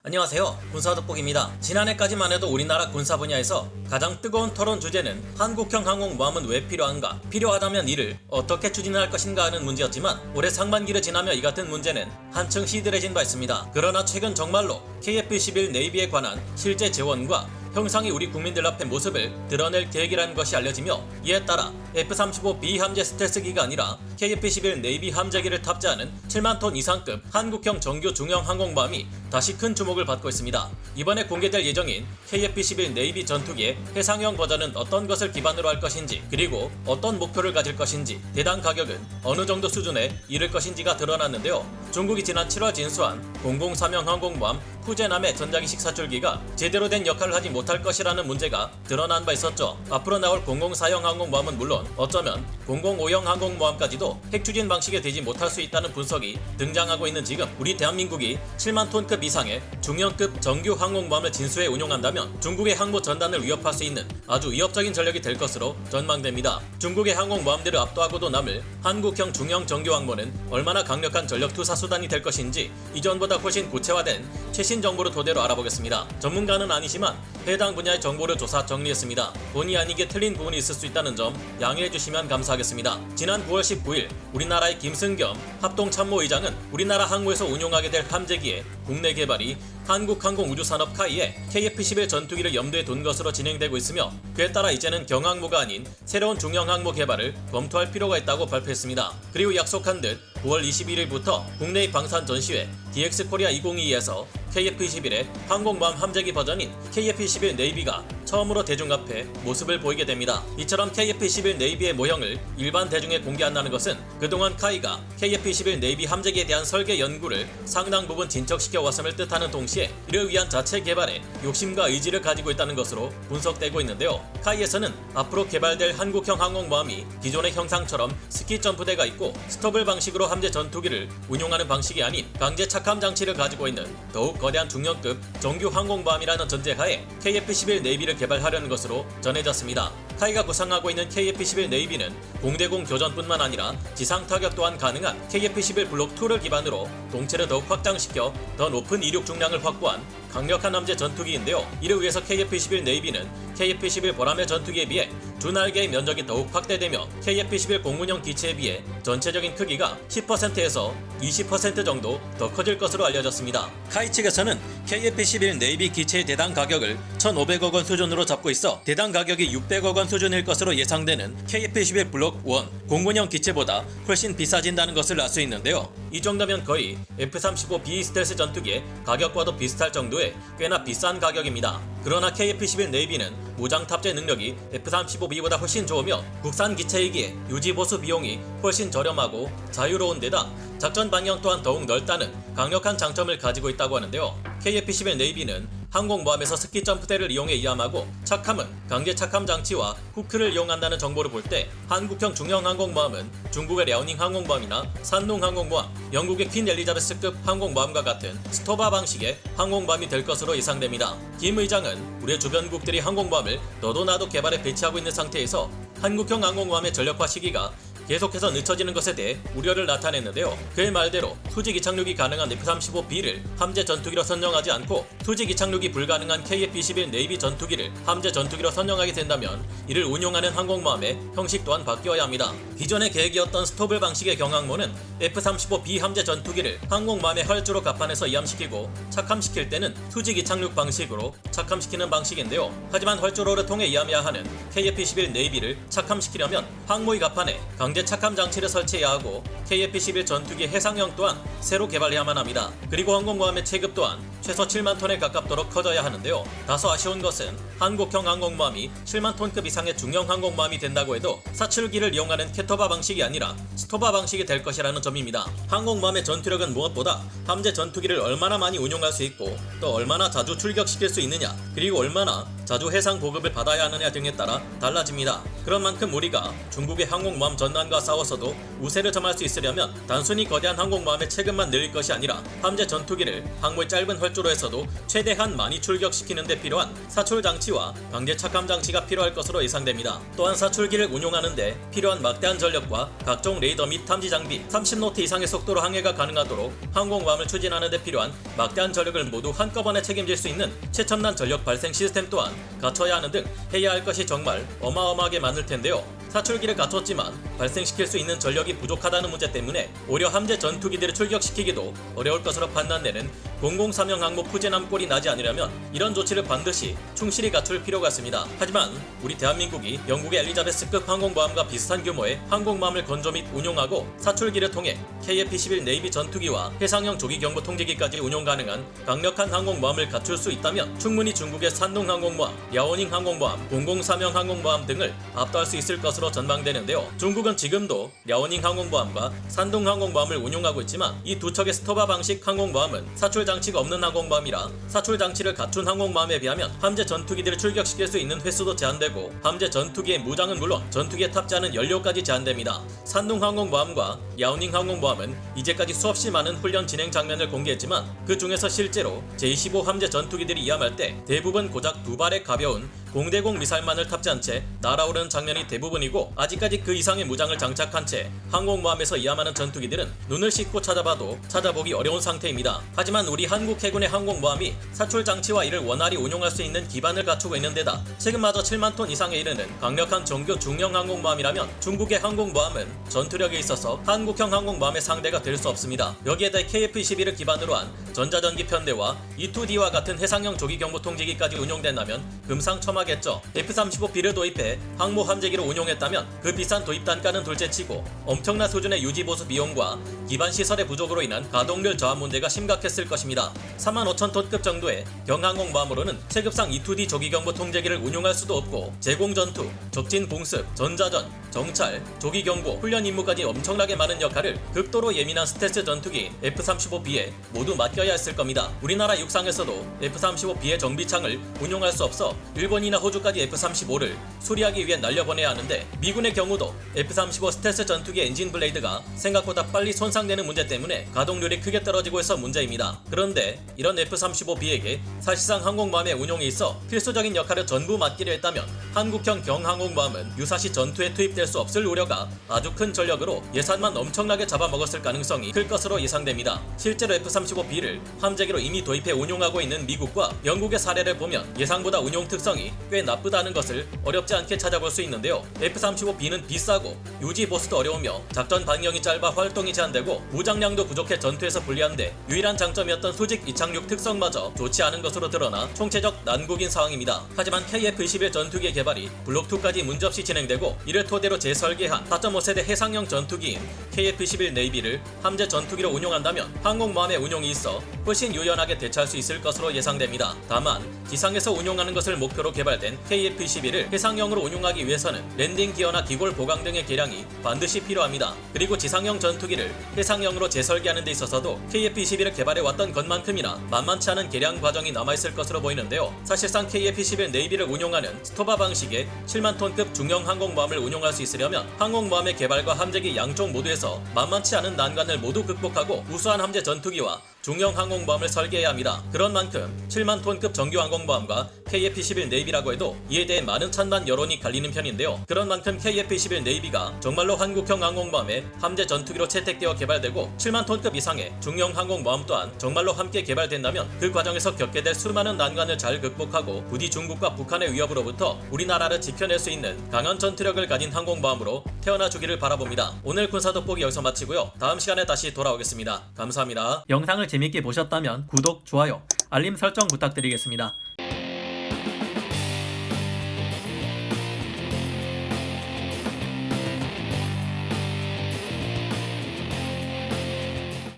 안녕하세요. 군사돋보기입니다. 지난해까지만 해도 우리나라 군사 분야에서 가장 뜨거운 토론 주제는 한국형 항공모함은 왜 필요한가, 필요하다면 이를 어떻게 추진할 것인가 하는 문제였지만 올해 상반기를 지나며 이 같은 문제는 한층 시들해진 바 있습니다. 그러나 최근 정말로 KF-11 네이비에 관한 실제 재원과 형상이 우리 국민들 앞에 모습을 드러낼 계획이라는 것이 알려지며, 이에 따라 F-35B 함재 스텔스기가 아니라 KF-11 네이비 함재기를 탑재하는 7만 톤 이상급 한국형 정규 중형 항공모함이 다시 큰 주목을 받고 있습니다. 이번에 공개될 예정인 KF-11 네이비 전투기의 해상형 버전은 어떤 것을 기반으로 할 것인지, 그리고 어떤 목표를 가질 것인지, 대당 가격은 어느 정도 수준에 이를 것인지가 드러났는데요. 중국이 지난 7월 진수한 003형 항공모함 후제남의 전자기식 사출기가 제대로 된 역할을 하지 못할 것이라는 문제가 드러난 바 있었죠. 앞으로 나올 004형 항공모함은 물론 어쩌면 005형 항공모함까지도 핵추진 방식에 되지 못할 수 있다는 분석이 등장하고 있는 지금, 우리 대한민국이 7만 톤급 이상의 중형급 정규 항공모함을 진수해 운용한다면 중국의 항모 전단을 위협할 수 있는 아주 위협적인 전력이 될 것으로 전망됩니다. 중국의 항공모함들을 압도하고도 남을 한국형 중형 정규 항모는 얼마나 강력한 전력 투사 수단이 될 것인지 이전보다 훨씬 구체화된 최신 정보를 토대로 알아보겠습니다. 전문가는 아니지만 해당 분야의 정보를 조사 정리했습니다. 본의 아니게 틀린 부분이 있을 수 있다는 점 양해해 주시면 감사하겠습니다. 지난 9월 19일 우리나라의 김승겸 합동참모의장은 우리나라 항모에서 운용하게 될 함재기의 국내 개발이 한국항공우주산업 카이의 KF-11 전투기를 염두에 둔 것으로 진행되고 있으며, 그에 따라 이제는 경항모가 아닌 새로운 중형 항모 개발을 검토할 필요가 있다고 발표했습니다. 그리고 약속한 듯 9월 21일부터 국내의 방산 전시회 DX코리아 2022에서 KF-11의 항공모함 함재기 버전인 KF-11 네이비가 처음으로 대중 앞에 모습을 보이게 됩니다. 이처럼 KF-11 네이비의 모형을 일반 대중에 공개한다는 것은 그동안 카이가 KF-11 네이비 함재기에 대한 설계 연구를 상당 부분 진척시켜 왔음을 뜻하는 동시에 이를 위한 자체 개발에 욕심과 의지를 가지고 있다는 것으로 분석되고 있는데요. 카이에서는 앞으로 개발될 한국형 항공모함이 기존의 형상처럼 스키 점프대가 있고 스토블 방식으로 함재 전투기를 운용하는 방식이 아닌 강제 착함 장치를 가지고 있는 더욱 거대한 중형급 정규 항공모함이라는 전제하에 KF-11 네이비를 개발하려는 것으로 전해졌습니다. 카이가 구상하고 있는 KF-11 네이비는 공대공 교전뿐만 아니라 지상 타격 또한 가능한 KF-11 블록2를 기반으로 동체를 더욱 확장시켜 더 높은 이륙 중량을 확보한 강력한 함재 전투기인데요. 이를 위해서 KF-11 네이비는 KF-11 보라매 전투기에 비해 주날개의 면적이 더욱 확대되며 KF-11 공군용 기체에 비해 전체적인 크기가 10%에서 20% 정도 더 커질 것으로 알려졌습니다. 카이 측에서는 KF-11 네이비 기체의 대당 가격을 1,500억 원 수준으로 잡고 있어 대당 가격이 600억 원 수준일 것으로 예상되는 KF-11 블록 1 공군용 기체보다 훨씬 비싸진다는 것을 알 수 있는데요. 이 정도면 거의 F-35B 스텔스 전투기의 가격과도 비슷할 정도의 꽤나 비싼 가격입니다. 그러나 KF-11 네이비는 무장 탑재 능력이 F-35B보다 훨씬 좋으며 국산 기체이기에 유지보수 비용이 훨씬 저렴하고 자유로운 데다 작전 반경 또한 더욱 넓다는 강력한 장점을 가지고 있다고 하는데요. KF-11 네이비는 항공모함에서 스키 점프대를 이용해 이함하고 착함은 강제 착함 장치와 후크를 이용한다는 정보를 볼 때 한국형 중형 항공모함은 중국의 랴오닝 항공모함이나 산둥 항공모함, 영국의 퀸 엘리자베스급 항공모함과 같은 스토바 방식의 항공모함이 될 것으로 예상됩니다. 김 의장은 우리의 주변국들이 항공모함을 너도 나도 개발해 배치하고 있는 상태에서 한국형 항공모함의 전력화 시기가 계속해서 늦춰지는 것에 대해 우려를 나타냈는데요. 그의 말대로 투지 기착륙이 가능한 F-35B를 함재 전투기로 선정하지 않고 투지 기착륙이 불가능한 KF-21 네이비 전투기를 함재 전투기로 선정하게 된다면 이를 운용하는 항공모함의 형식 또한 바뀌어야 합니다. 기존의 계획이었던 스토블 방식의 경항모는 F-35B 함재 전투기를 항공모함의 활주로 갑판에서 이함시키고 착함시킬 때는 투지 기착륙 방식으로 착함시키는 방식인데요. 하지만 활주로를 통해 이함해야 하는 KF-21 네이비를 착함시키려면 항모의 갑판에 강제 착함 장치를 설치해야 하고 KF-11 전투기 해상형 또한 새로 개발해야만 합니다. 그리고 항공모함의 체급 또한 최소 7만 톤에 가깝도록 커져야 하는데요. 다소 아쉬운 것은 한국형 항공모함이 7만 톤급 이상의 중형 항공모함이 된다고 해도 사출기를 이용하는 캐토바 방식이 아니라 스토바 방식이 될 것이라는 점입니다. 항공모함의 전투력은 무엇보다 함재 전투기를 얼마나 많이 운용할 수 있고 또 얼마나 자주 출격시킬 수 있느냐, 그리고 얼마나 자주 해상 보급을 받아야 하느냐 등에 따라 달라집니다. 그런 만큼 우리가 중국의 항공모함 전단 대상과 싸워서도 우세를 점할 수 있으려면 단순히 거대한 항공모함의 체급만 늘릴 것이 아니라 함재 전투기를 항모의 짧은 활주로에서도 최대한 많이 출격시키는 데 필요한 사출 장치와 강제 착함 장치가 필요할 것으로 예상됩니다. 또한 사출기를 운용하는 데 필요한 막대한 전력과 각종 레이더 및 탐지 장비, 30노트 이상의 속도로 항해가 가능하도록 항공모함을 추진하는 데 필요한 막대한 전력을 모두 한꺼번에 책임질 수 있는 최첨단 전력 발생 시스템 또한 갖춰야 하는 등 해야 할 것이 정말 어마어마하게 많을 텐데요. 사출기를 갖췄지만 발생시킬 수 있는 전력이 부족하다는 문제 때문에 오히려 함재 전투기들을 출격시키기도 어려울 것으로 판단되는 003형 항모 푸젠함 꼴이 나지 않으려면 이런 조치를 반드시 충실히 갖출 필요가 있습니다. 하지만 우리 대한민국이 영국의 엘리자베스급 항공모함과 비슷한 규모의 항공모함을 건조 및 운용하고 사출기를 통해 KF-21 네이비 전투기와 해상형 조기경보 통제기까지 운용 가능한 강력한 항공모함을 갖출 수 있다면 충분히 중국의 산둥 항공모함, 야오닝 항공모함, 003형 항공모함 등을 압도할 수 있을 것으로 전망되는데요. 중국은 지금도 야오닝 항공모함과 산둥 항공모함을 운용하고 있지만 이 두 척의 스토바 방식 항공모함은 사출 장치가 없는 항공모함이라 사출 장치를 갖춘 항공모함에 비하면 함재 전투기들을 출격시킬 수 있는 횟수도 제한되고 함재 전투기의 무장은 물론 전투기에 탑재하는 연료까지 제한됩니다. 산둥 항공모함과 야오닝 항공모함은 이제까지 수없이 많은 훈련 진행 장면을 공개했지만 그 중에서 실제로 제-25 함재 전투기들이 이함할 때 대부분 고작 2발의 가벼운 공대공 미사일만을 탑재한 채 날아오르는 장면이 대부분이고 아직까지 그 이상의 무장을 장착한 채 항공모함에서 이함하는 전투기들은 눈을 씻고 찾아봐도 찾아보기 어려운 상태입니다. 하지만 우리 한국 해군의 항공모함이 사출 장치와 이를 원활히 운용할 수 있는 기반을 갖추고 있는 데다 최근마저 7만 톤 이상에 이르는 강력한 정규 중형 항공모함이라면 중국의 항공모함은 전투력에 있어서 한국형 항공모함의 상대가 될 수 없습니다. 여기에 대해 KF-21을 기반으로 한 전자전기 편대와 E-2D와 같은 해상형 조기경보 통제기까지 운용된다면 금상첨화겠죠. F-35B를 도입해 항모 함재기로 운용했다면 그 비싼 도입 단가는 둘째치고 엄청난 수준의 유지 보수 비용과 기반 시설의 부족으로 인한 가동률 저하 문제가 심각했을 것입니다. 45,000톤급 정도의 경항공모함으로는 체급상 E-2D 조기경보 통제기를 운용할 수도 없고 제공전투, 적진 공습, 전자전, 정찰, 조기경보, 훈련 임무까지 엄청나게 많은 역할을 극도로 예민한 스텔스 전투기인 F-35B에 모두 맡겨야 했을 겁니다. 우리나라 육상에서도 F-35B의 정비창을 운용할 수 없어 일본이나 호주까지 F-35를 수리하기 위해 날려보내야 하는데 미군의 경우도 F-35 스텔스 전투기 엔진 블레이드가 생각보다 빨리 손상되는 문제 때문에 가동률이 크게 떨어지고 있어 문제입니다. 그런데 이런 F-35B에게 사실상 항공모함의 운용에 있어 필수적인 역할을 전부 맡기려 했다면 한국형 경항공모함은 유사시 전투에 투입될 수 없을 우려가 아주 큰 전력으로 예산만 엄청나게 잡아먹었을 가능성이 클 것으로 예상됩니다. 실제로 F-35B를 함재기로 이미 도입해 운용하고 있는 미국과 영국의 사례를 보면 예상보다 운용 특성이 꽤 나쁘다는 것을 어렵지 않게 찾아볼 수 있는데요. F-35B는 비싸고 유지 보수도 어려우며 작전 반경이 짧아 활동이 제한되고 무장량도 부족해 전투에서 불리한데 유일한 장점이었던 수직 이착륙 특성마저 좋지 않은 것으로 드러나 총체적 난국인 상황입니다. 하지만 KF-21 전투기의 개발이 블록2까지 문제없이 진행되고 이를 토대로 재설계한 4.5세대 해상형 전투기인 KF-21 네이비를 함재 전투기로 운용한다면 항공모함의 운용이 있어 훨씬 유연하게 대처할 수 있을 것으로 예상됩니다. 다만 지상에서 운용하는 것을 목표로 개발된 KF-21을 해상형으로 운용하기 위해서는 랜딩 기어나 기골 보강 등의 개량이 반드시 필요합니다. 그리고 지상형 전투기를 해상형으로 재설계하는 데 있어서도 KF-21을 개발해왔던 것만큼이나 만만치 않은 개량 과정이 남아있을 것으로 보이는데요. 사실상 KF-21 네이비를 운용하는 스토바 방식의 7만 톤급 중형 항공모함을 운용할 수 있으려면 항공모함의 개발과 함재기 양쪽 모두에서 만만치 않은 난관을 모두 극복하고 우수한 함재 전투기와 중형 항공모함을 설계해야 합니다. 그런 만큼 7만 톤급 정규 항공모함과 KF-21 네이비라고 해도 이에 대해 많은 찬반 여론이 갈리는 편인데요. 그런 만큼 KF-21 네이비가 정말로 한국형 항공모함의 함재 전투기로 채택되어 개발되고 7만 톤급 이상의 중형 항공모함 또한 정말로 함께 개발된다면 그 과정에서 겪게 될 수많은 난관을 잘 극복하고 부디 중국과 북한의 위협으로부터 우리나라를 지켜낼 수 있는 강한 전투력을 가진 항공모함으로 태어나주기를 바라봅니다. 오늘 군사 돋보기 여기서 마치고요. 다음 시간에 다시 돌아오겠습니다. 감사합니다. 영상을 재밌게 보셨다면 구독, 좋아요, 알림 설정 부탁드리겠습니다.